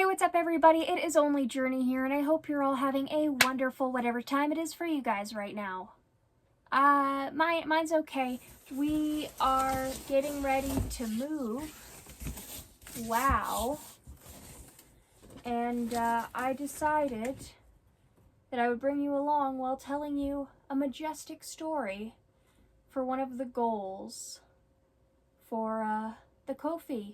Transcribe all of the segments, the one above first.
what's up everybody? It is only Journey here, and I hope you're all having a wonderful whatever time it is for you guys right now. Mine's okay. We are getting ready to move. Wow. And I decided that I would bring you along while telling you a majestic story for one of the goals for the Ko-fi.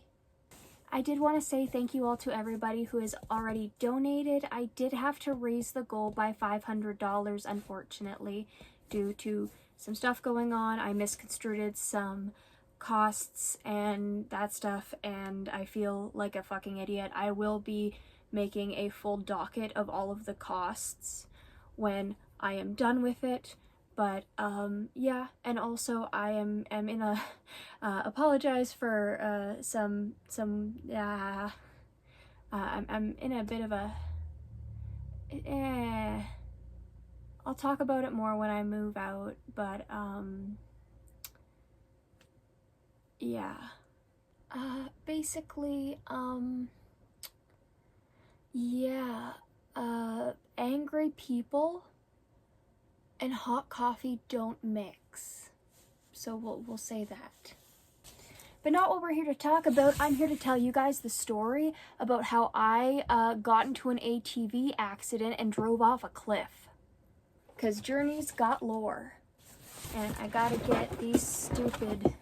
I did want to say thank you all to everybody who has already donated. I did have to raise the goal by $500, unfortunately, due to some stuff going on. I misconstrued some costs and that stuff, and I feel like a fucking idiot. I will be making a full docket of all of the costs when I am done with it. But yeah, and also I am in a apologize for I'm in a bit of a I'll talk about it more when I move out, but yeah, basically yeah, angry people and hot coffee don't mix. So we'll say that. But not what we're here to talk about. I'm here to tell you guys the story about how I got into an ATV accident and drove off a cliff. Because Journey's got lore. And I gotta get these stupid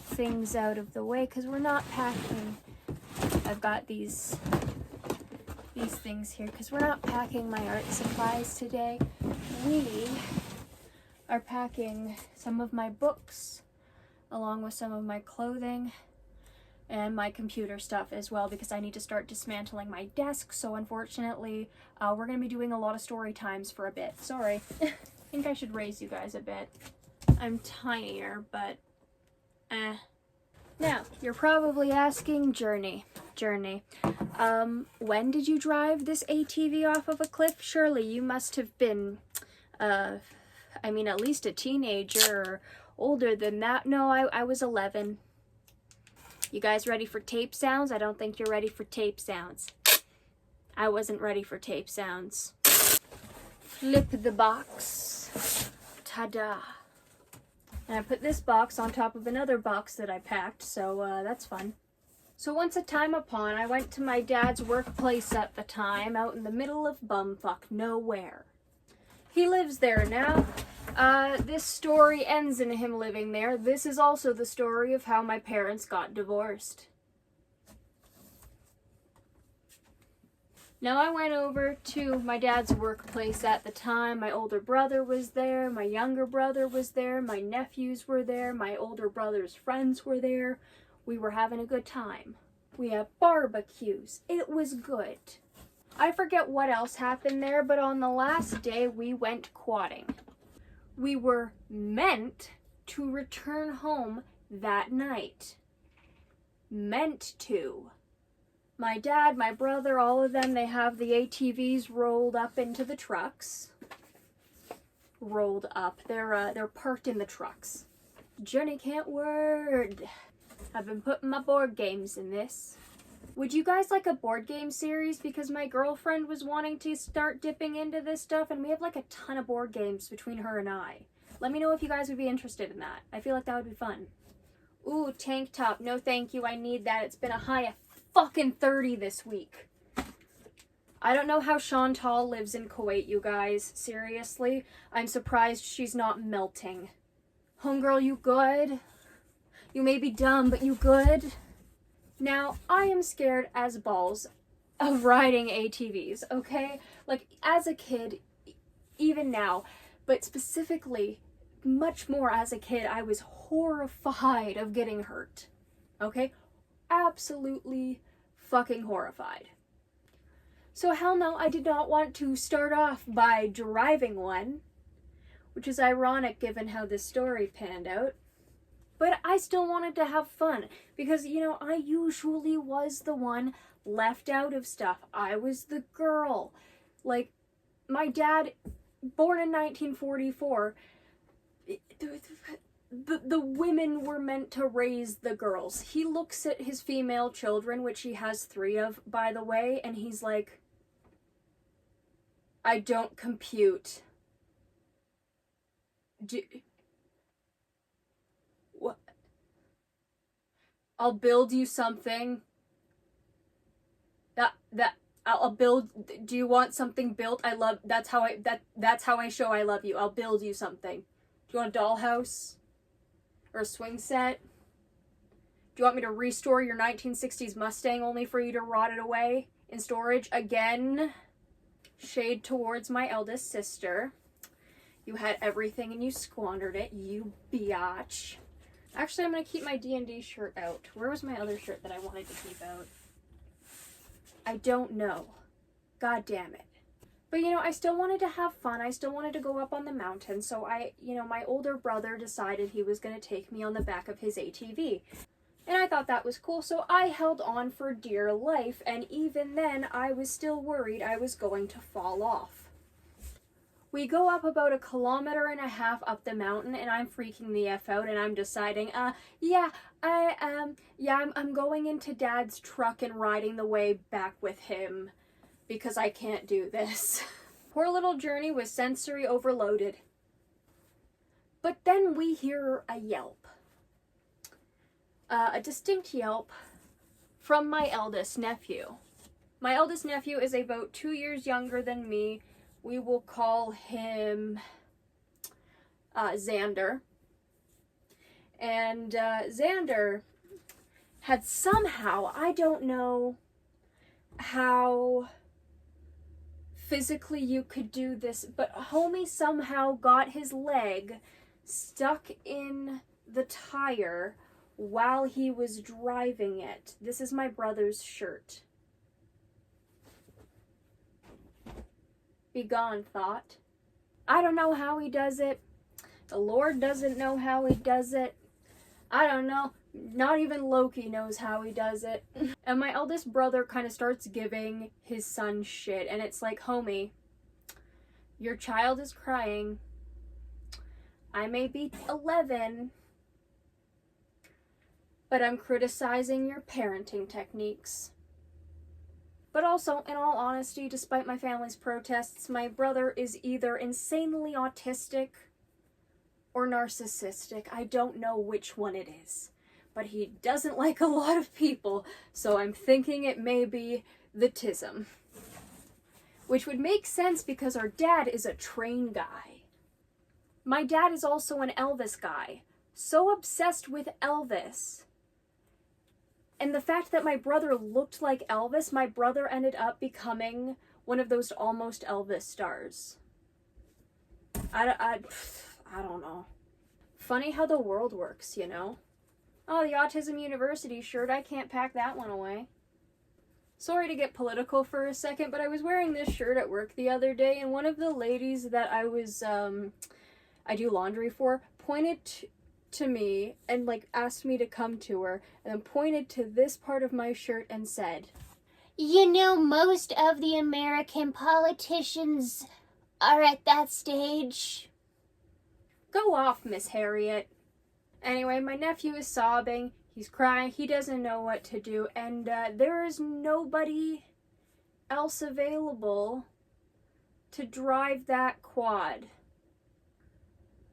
things out of the way because we're not packing. I've got these things here because we're not packing my art supplies today. We are packing some of my books along with some of my clothing and my computer stuff as well, because I need to start dismantling my desk. So unfortunately, we're going to be doing a lot of story times for a bit. Sorry. I think I should raise you guys a bit. I'm tinier, but Now, you're probably asking, Journey, when did you drive this ATV off of a cliff? Surely you must have been, I mean, at least a teenager or older than that. No, I was 11. You guys ready for tape sounds? I don't think you're ready for tape sounds. I wasn't ready for tape sounds. Flip the box. Ta-da. And I put this box on top of another box that I packed, so that's fun. So once a time upon, I went to my dad's workplace at the time, out in the middle of bumfuck nowhere. He lives there now. This story ends in him living there. This is also the story of how my parents got divorced. Now, I went over to my dad's workplace at the time. My older brother was there, my younger brother was there, my nephews were there, my older brother's friends were there. We were having a good time. We had barbecues. It was good. I forget what else happened there, but on the last day we went quadding. We were meant to return home that night. Meant to. My dad, my brother, all of them, they have the ATVs rolled up into the trucks. Rolled up. They're parked in the trucks. Journey can't word. I've been putting my board games in this. Would you guys like a board game series? Because my girlfriend was wanting to start dipping into this stuff, and we have like a ton of board games between her and I. Let me know if you guys would be interested in that. I feel like that would be fun. Ooh, tank top. No thank you, I need that. It's been a high of fucking 30 this week. I don't know how Chantal lives in Kuwait, you guys. Seriously, I'm surprised she's not melting. Homegirl, you good? You may be dumb, but you good? Now, I am scared as balls of riding ATVs, okay? Like, as a kid, even now, but specifically, much more as a kid, I was horrified of getting hurt, okay? Absolutely fucking horrified. So hell no, I did not want to start off by driving one, which is ironic given how this story panned out. But I still wanted to have fun because, you know, I usually was the one left out of stuff. I was the girl. Like, my dad, born in 1944, the women were meant to raise the girls. He looks at his female children, which he has 3 of, by the way, and he's like, I don't compute. What? I'll build you something. I'll build. Do you want something built? That's how I show I love you. I'll build you something. Do you want a dollhouse? Or a swing set? Do you want me to restore your 1960s Mustang only for you to rot it away in storage? Again, shade towards my eldest sister. You had everything and you squandered it, you biatch. Actually, I'm going to keep my D&D shirt out. Where was my other shirt that I wanted to keep out? I don't know. God damn it. But, you know, I still wanted to have fun. I still wanted to go up on the mountain. So my older brother decided he was going to take me on the back of his ATV. And I thought that was cool, so I held on for dear life. And even then, I was still worried I was going to fall off. We go up about 1.5 kilometers up the mountain, and I'm freaking the F out, and I'm deciding, I'm going into Dad's truck and riding the way back with him, because I can't do this. Poor little Journey was sensory overloaded. But then we hear a yelp. A distinct yelp from my eldest nephew. My eldest nephew is about 2 years younger than me. We will call him Xander. And Xander had somehow, I don't know how physically you could do this, but homie somehow got his leg stuck in the tire while he was driving it. This is my brother's shirt. Be gone, thought. I don't know how he does it. The Lord doesn't know how he does it. I don't know. Not even Loki knows how he does it. And my eldest brother kind of starts giving his son shit. And it's like, homie, your child is crying. I may be 11, but I'm criticizing your parenting techniques. But also, in all honesty, despite my family's protests, my brother is either insanely autistic or narcissistic. I don't know which one it is. But he doesn't like a lot of people, so I'm thinking it may be the tism. Which would make sense because our dad is a train guy. My dad is also an Elvis guy. So obsessed with Elvis. And the fact that my brother looked like Elvis, my brother ended up becoming one of those almost Elvis stars. I don't know. Funny how the world works, you know? Oh, the Autism University shirt, I can't pack that one away. Sorry to get political for a second, but I was wearing this shirt at work the other day, and one of the ladies that I do laundry for, pointed to me and asked me to come to her, and then pointed to this part of my shirt and said, "You know, most of the American politicians are at that stage." Go off, Miss Harriet. Anyway, my nephew is sobbing, he's crying, he doesn't know what to do, and there is nobody else available to drive that quad.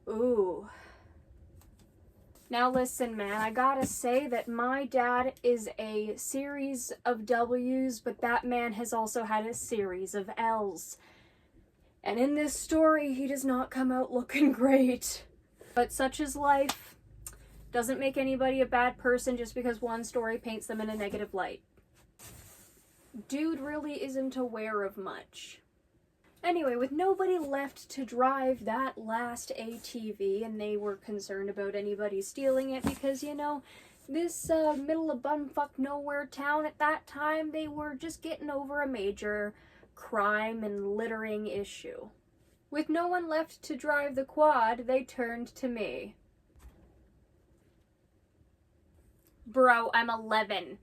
Ooh. Now listen, man, I gotta say that my dad is a series of W's, but that man has also had a series of L's. And in this story, he does not come out looking great. But such is life. Doesn't make anybody a bad person just because one story paints them in a negative light. Dude really isn't aware of much. Anyway, with nobody left to drive that last ATV, and they were concerned about anybody stealing it because, you know, this middle of bumfuck nowhere town at that time, they were just getting over a major crime and littering issue. With no one left to drive the quad, they turned to me. Bro, I'm 11.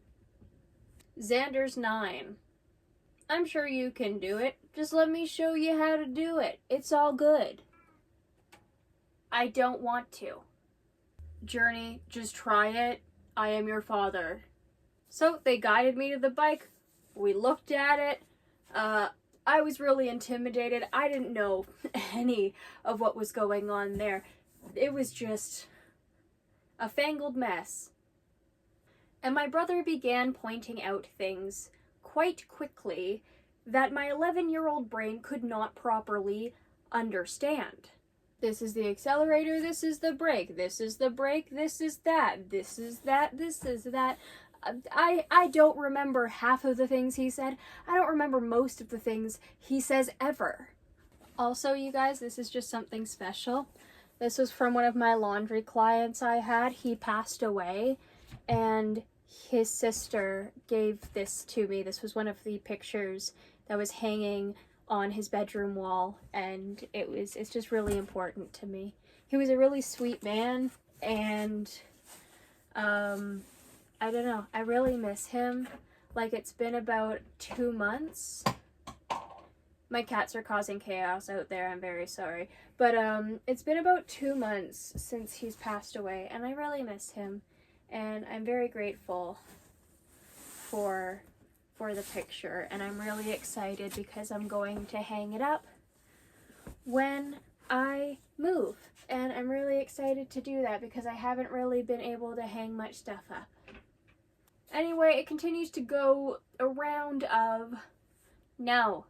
Xander's 9. I'm sure you can do it. Just let me show you how to do it. It's all good. I don't want to. Journey, just try it. I am your father. So they guided me to the bike. We looked at it. I was really intimidated. I didn't know any of what was going on there. It was just a fangled mess. And my brother began pointing out things quite quickly that my 11-year-old brain could not properly understand. This is the accelerator, this is the brake, this is the brake, this is that, this is that, this is that. I don't remember half of the things he said. I don't remember most of the things he says ever. Also, you guys, this is just something special. This was from one of my laundry clients I had. He passed away, and his sister gave this to me. This was one of the pictures that was hanging on his bedroom wall, and it's just really important to me. He was a really sweet man, and I don't know, I really miss him. Like, it's been about 2 months. My cats are causing chaos out there, I'm very sorry. But it's been about 2 months since he's passed away, and I really miss him. And I'm very grateful for the picture, and I'm really excited because I'm going to hang it up when I move. And I'm really excited to do that because I haven't really been able to hang much stuff up. Anyway, it continues to go a round of no,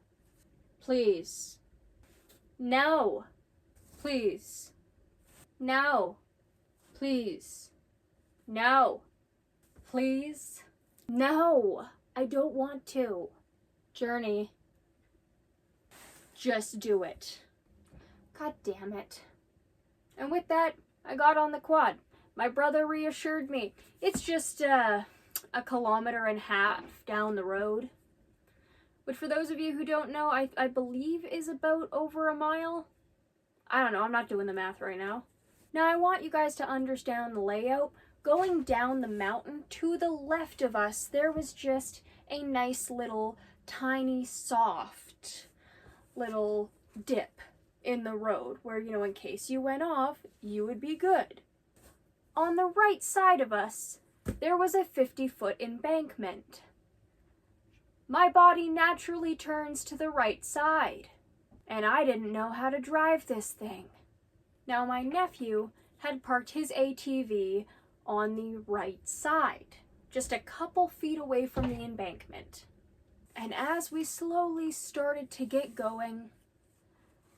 please, no, please, no, please, no, please, no, I don't want to. Journey, just do it. God damn it. And with that, I got on the quad. My brother reassured me. It's just, a 1.5 kilometers down the road, which for those of you who don't know, I believe is about over a mile. I don't know, I'm not doing the math right now. Now I want you guys to understand the layout. Going down the mountain, to the left of us, there was just a nice little, tiny, soft little dip in the road where, you know, in case you went off, you would be good. On the right side of us, there was a 50-foot embankment. My body naturally turns to the right side, and I didn't know how to drive this thing. Now my nephew had parked his ATV on the right side, just a couple feet away from the embankment. And as we slowly started to get going,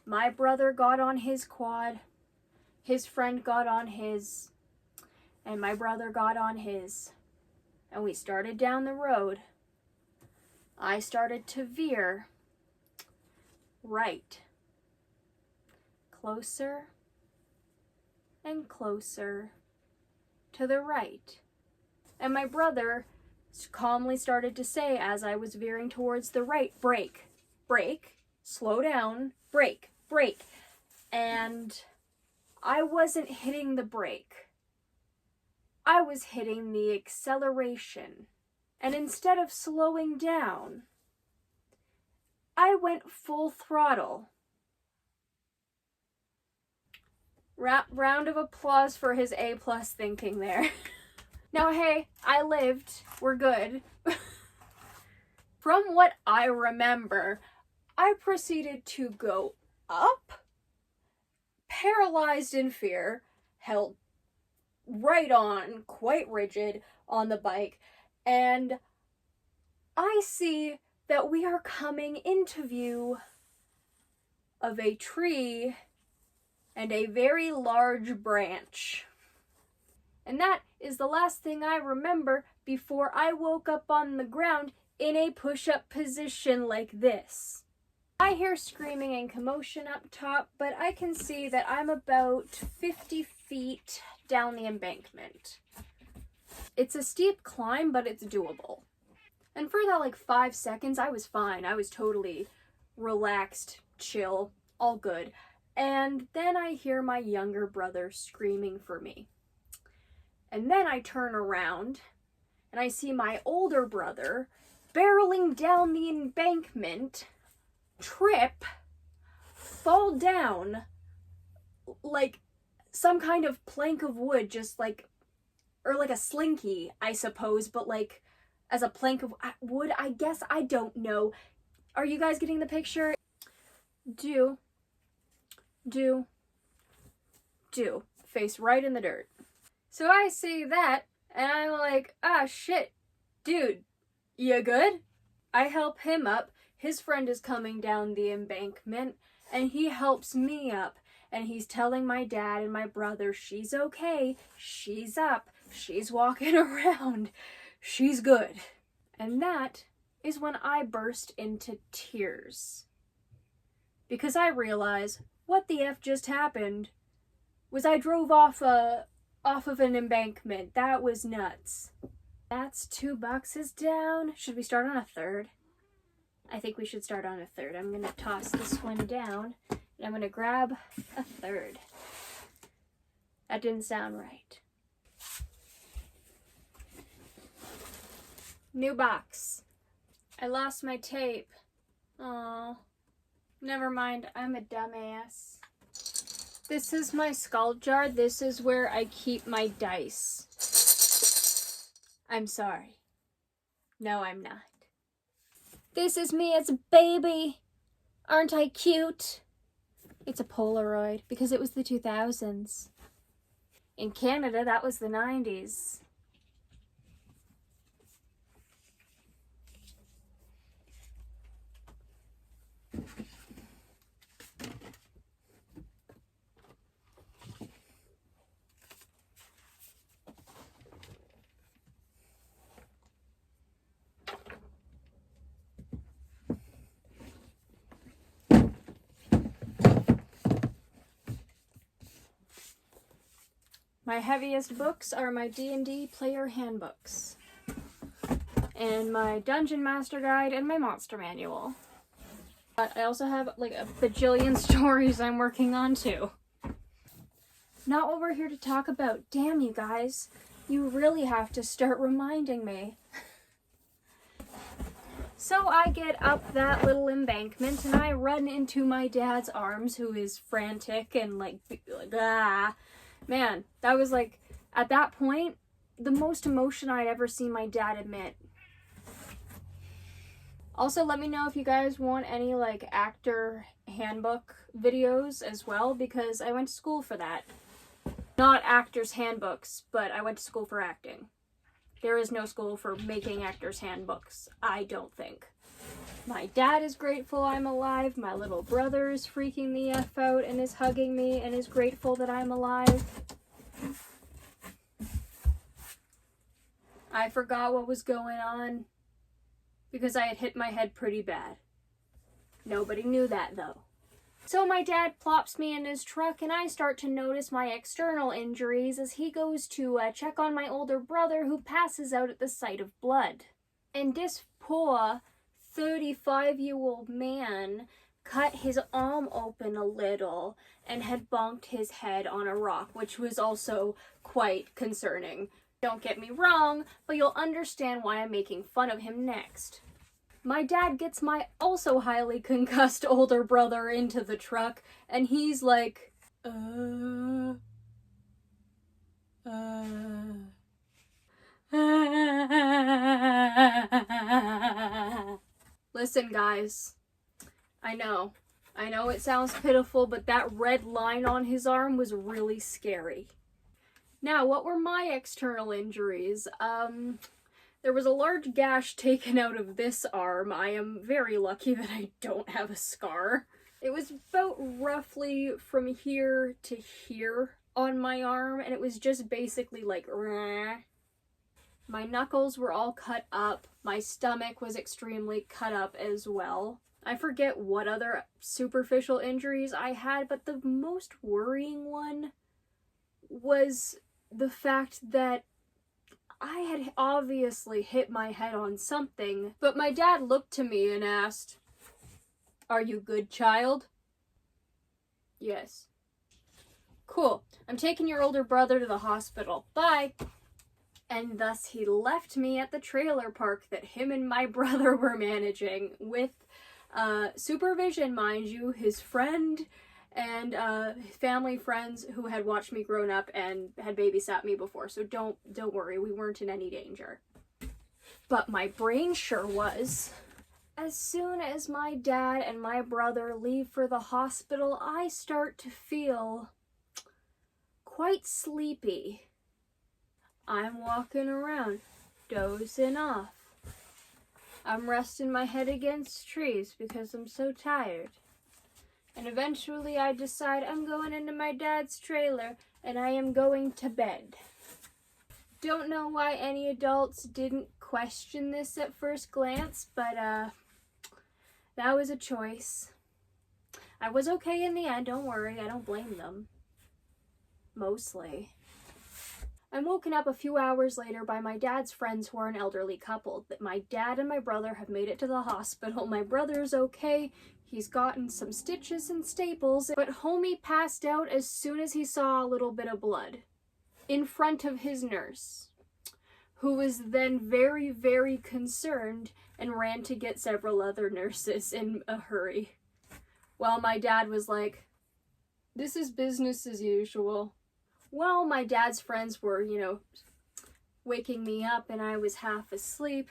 my brother got on his quad, his friend got on his, and my brother got on his, and we started down the road. I started to veer right, closer and closer to the right. And my brother calmly started to say, as I was veering towards the right, brake, brake, slow down, brake, brake. And I wasn't hitting the brake. I was hitting the acceleration. And instead of slowing down, I went full throttle. Round of applause for his A+ thinking there. Now, hey, I lived. We're good. From what I remember, I proceeded to go up, paralyzed in fear, held right on, quite rigid, on the bike, and I see that we are coming into view of a tree and a very large branch. And that is the last thing I remember before I woke up on the ground in a push-up position like this. I hear screaming and commotion up top, but I can see that I'm about 50 feet down the embankment. It's a steep climb, but it's doable. And for that 5 seconds, I was fine. I was totally relaxed, chill, all good. And then I hear my younger brother screaming for me. And then I turn around and I see my older brother barreling down the embankment, trip, fall down, some kind of plank of wood, just like, or like a slinky, I suppose, but like as a plank of wood, I guess. I don't know. Are you guys getting the picture? Do. Face right in the dirt. So I see that, and I'm like, ah, shit. Dude, you good? I help him up. His friend is coming down the embankment, and he helps me up. And he's telling my dad and my brother she's okay, she's up, she's walking around, she's good. And that is when I burst into tears. Because I realize what the F just happened was I drove off of an embankment. That was nuts. That's 2 boxes down. Should we start on a third? I think we should start on a third. I'm gonna toss this one down, and I'm gonna grab a third. That didn't sound right. New box. I lost my tape. Aww. Never mind, I'm a dumbass. This is my skull jar. This is where I keep my dice. I'm sorry. No, I'm not. This is me as a baby. Aren't I cute? It's a Polaroid because it was the 2000s. In Canada, that was the 90s. My heaviest books are my D&D player handbooks, and my Dungeon Master Guide, and my Monster Manual. But I also have like a bajillion stories I'm working on too. Not what we're here to talk about. Damn, you guys. You really have to start reminding me. So I get up that little embankment and I run into my dad's arms, who is frantic and like ah. Man, that was like, at that point, the most emotion I'd ever seen my dad admit. Also, let me know if you guys want any like actor handbook videos as well, because I went to school for that. Not actors' handbooks, but I went to school for acting. There is no school for making actors' handbooks, I don't think. My dad is grateful I'm alive. My little brother is freaking the F out and is hugging me and is grateful that I'm alive. I forgot what was going on because I had hit my head pretty bad. Nobody knew that though. So my dad plops me in his truck and I start to notice my external injuries as he goes to check on my older brother, who passes out at the sight of blood. And this poor 35-year-old man cut his arm open a little and had bonked his head on a rock, which was also quite concerning. Don't get me wrong, but you'll understand why I'm making fun of him next. My dad gets my also highly concussed older brother into the truck, and he's like, Listen, guys, I know it sounds pitiful, but that red line on his arm was really scary. Now, what were my external injuries? There was a large gash taken out of this arm. I am very lucky that I don't have a scar. It was about roughly from here to here on my arm, and it was just basically like, rah. My knuckles were all cut up. My stomach was extremely cut up as well. I forget what other superficial injuries I had, but the most worrying one was the fact that I had obviously hit my head on something, but my dad looked to me and asked, "Are you good, child?" "Yes." "Cool. I'm taking your older brother to the hospital. Bye." And thus he left me at the trailer park that him and my brother were managing with supervision, mind you, his friend and family friends who had watched me grown up and had babysat me before. So don't worry, we weren't in any danger. But my brain sure was. As soon as my dad and my brother leave for the hospital, I start to feel quite sleepy. I'm walking around, dozing off. I'm resting my head against trees because I'm so tired. And eventually I decide I'm going into my dad's trailer and I am going to bed. Don't know why any adults didn't question this at first glance, but that was a choice. I was okay in the end, don't worry, I don't blame them. Mostly. I'm woken up a few hours later by my dad's friends who are an elderly couple. That my dad and my brother have made it to the hospital. My brother's okay. He's gotten some stitches and staples, but homie passed out as soon as he saw a little bit of blood in front of his nurse, who was then very, very concerned and ran to get several other nurses in a hurry. While my dad was like, this is business as usual. Well, my dad's friends were, waking me up and I was half asleep.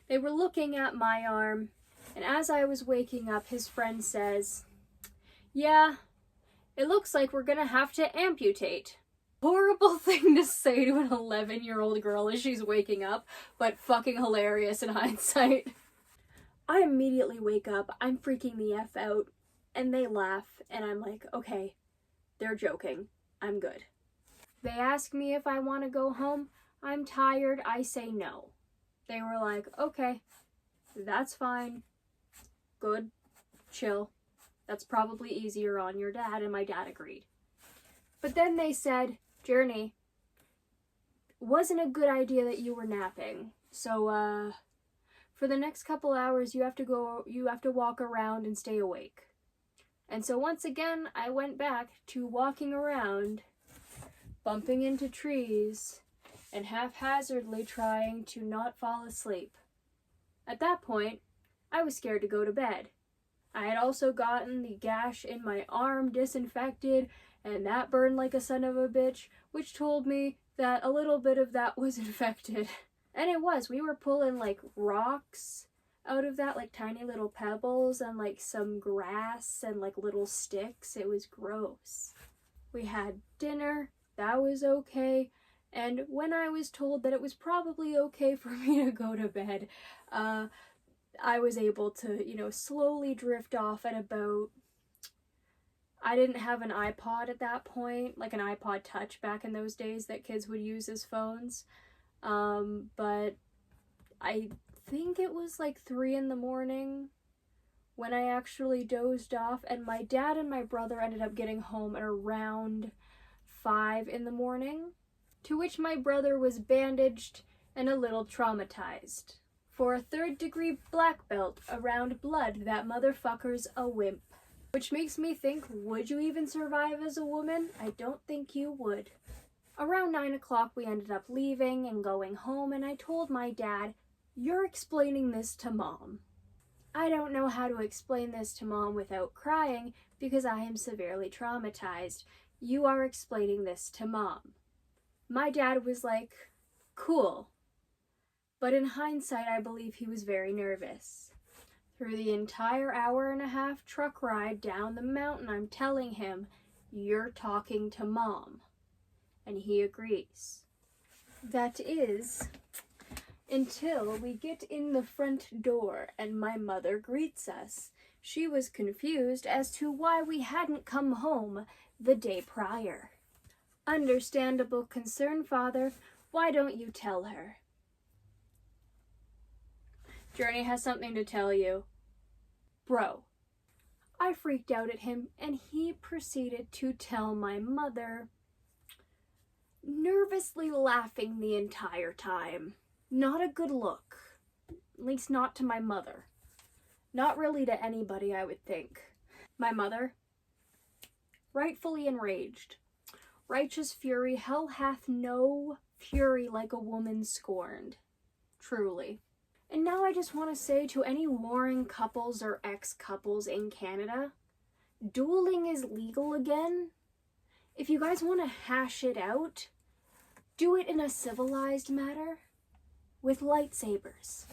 They were looking at my arm, and as I was waking up, his friend says, yeah, it looks like we're gonna have to amputate. Horrible thing to say to an 11-year-old girl as she's waking up, but fucking hilarious in hindsight. I immediately wake up, I'm freaking the F out, and they laugh, and I'm like, okay, they're joking, I'm good. They ask me if I want to go home. I'm tired. I say no. They were like, okay, that's fine. Good. Chill. That's probably easier on your dad. And my dad agreed. But then they said, Journey, wasn't a good idea that you were napping. So, for the next couple hours, you have to walk around and stay awake. And so once again, I went back to walking around, bumping into trees, and haphazardly trying to not fall asleep. At that point, I was scared to go to bed. I had also gotten the gash in my arm disinfected, and that burned like a son of a bitch, which told me that a little bit of that was infected. And it was. We were pulling like rocks out of that, like tiny little pebbles, and like some grass and like little sticks. It was gross. We had dinner. That was okay. And when I was told that it was probably okay for me to go to bed, I was able to, slowly drift off at about... I didn't have an iPod at that point, like an iPod Touch back in those days that kids would use as phones. But I think it was like 3 a.m. when I actually dozed off, and my dad and my brother ended up getting home at around 5 a.m, to which my brother was bandaged and a little traumatized. For a 3rd-degree black belt around blood, that motherfucker's a wimp. Which makes me think, would you even survive as a woman? I don't think you would. Around 9 o'clock, we ended up leaving and going home, and I told my dad, you're explaining this to Mom. I don't know how to explain this to Mom without crying because I am severely traumatized. You are explaining this to Mom. My dad was like, cool. But in hindsight, I believe he was very nervous. Through the entire hour-and-a-half truck ride down the mountain, I'm telling him, you're talking to Mom. And he agrees. That is, until we get in the front door and my mother greets us. She was confused as to why we hadn't come home the day prior. Understandable concern, Father. Why don't you tell her? Journey has something to tell you. Bro. I freaked out at him, and he proceeded to tell my mother, nervously laughing the entire time. Not a good look. At least not to my mother. Not really to anybody, I would think. My mother, rightfully enraged. Righteous fury, hell hath no fury like a woman scorned. Truly. And now I just want to say to any warring couples or ex-couples in Canada, dueling is legal again. If you guys want to hash it out, do it in a civilized manner with lightsabers.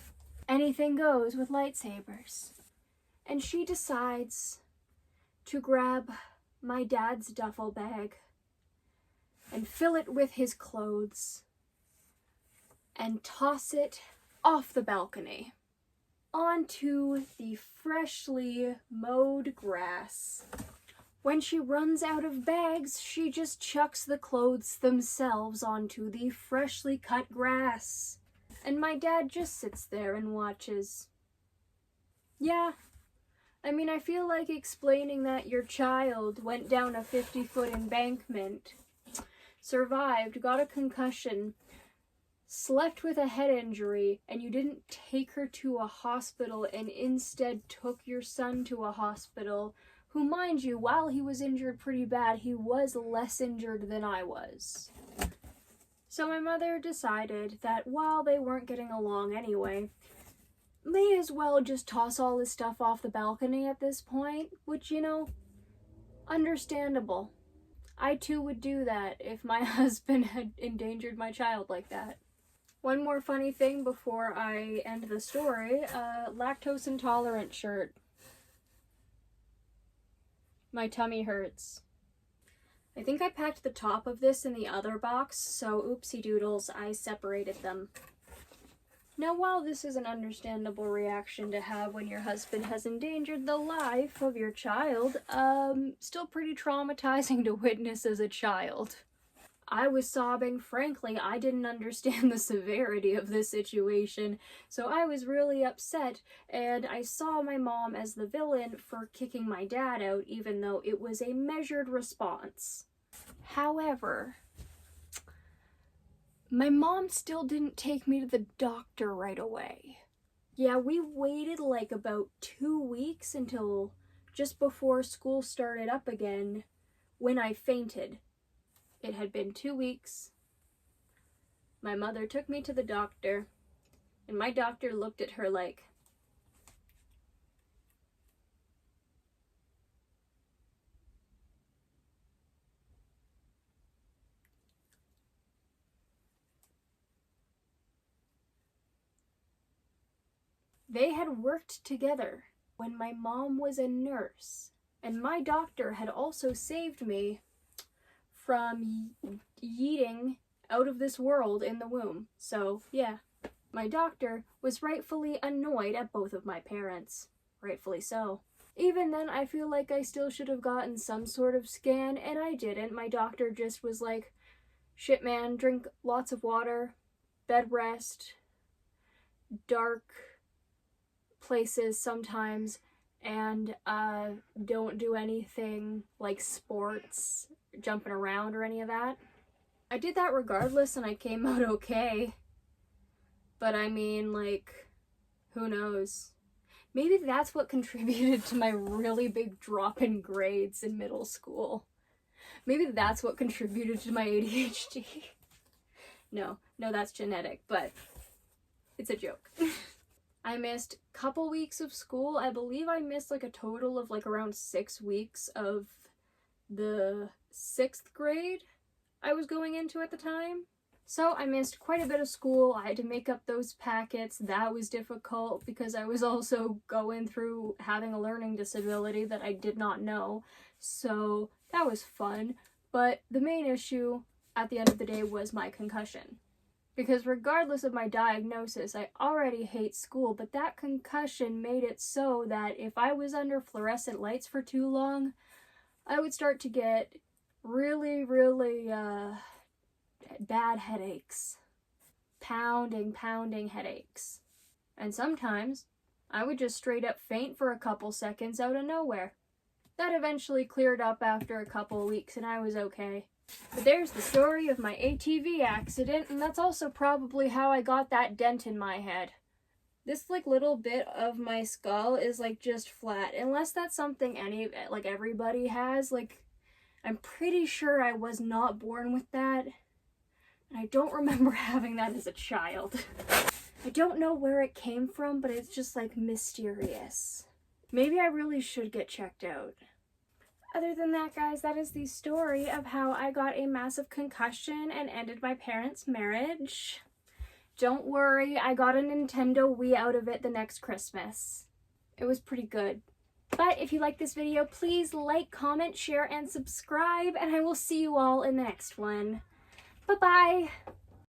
Anything goes with lightsabers. And she decides to grab my dad's duffel bag and fill it with his clothes and toss it off the balcony onto the freshly mowed grass. When she runs out of bags, she just chucks the clothes themselves onto the freshly cut grass. And my dad just sits there and watches. Yeah, I mean, I feel like explaining that your child went down a 50-foot embankment, survived, got a concussion, slept with a head injury, and you didn't take her to a hospital and instead took your son to a hospital, who, mind you, while he was injured pretty bad, he was less injured than I was. So my mother decided that while they weren't getting along anyway, may as well just toss all his stuff off the balcony at this point, which, you know, understandable. I too would do that if my husband had endangered my child like that. One more funny thing before I end the story, lactose intolerant shirt. My tummy hurts. I think I packed the top of this in the other box, so oopsie doodles, I separated them. Now, while this is an understandable reaction to have when your husband has endangered the life of your child, still pretty traumatizing to witness as a child. I was sobbing. Frankly, I didn't understand the severity of this situation, so I was really upset, and I saw my mom as the villain for kicking my dad out, even though it was a measured response. However, my mom still didn't take me to the doctor right away. Yeah, we waited like about 2 weeks until just before school started up again when I fainted. It had been 2 weeks. My mother took me to the doctor, and my doctor looked at her like, they had worked together when my mom was a nurse, and my doctor had also saved me from yeeting out of this world in the womb. So, yeah, my doctor was rightfully annoyed at both of my parents. Rightfully so. Even then, I feel like I still should have gotten some sort of scan, and I didn't. My doctor just was like, shit man, drink lots of water, bed rest, dark places sometimes, and don't do anything like sports, jumping around or any of that. I did that regardless and I came out okay. But I mean, like, who knows? Maybe that's what contributed to my really big drop in grades in middle school. Maybe that's what contributed to my ADHD. No, that's genetic, but it's a joke. I missed a couple weeks of school. I believe I missed like a total of like around 6 weeks of the 6th grade I was going into at the time. So I missed quite a bit of school. I had to make up those packets. That was difficult because I was also going through having a learning disability that I did not know. So that was fun. But the main issue at the end of the day was my concussion. Because regardless of my diagnosis, I already hate school, but that concussion made it so that if I was under fluorescent lights for too long, I would start to get really, really bad headaches. Pounding headaches. And sometimes I would just straight up faint for a couple seconds out of nowhere. That eventually cleared up after a couple weeks and I was okay. But there's the story of my ATV accident, and that's also probably how I got that dent in my head. This like little bit of my skull is like just flat, unless that's something everybody has. Like, I'm pretty sure I was not born with that, and I don't remember having that as a child. I don't know where it came from, but it's just like mysterious. Maybe I really should get checked out. Other than that, guys, that is the story of how I got a massive concussion and ended my parents' marriage. Don't worry, I got a Nintendo Wii out of it the next Christmas. It was pretty good. But if you like this video, please like, comment, share, and subscribe, and I will see you all in the next one. Bye-bye!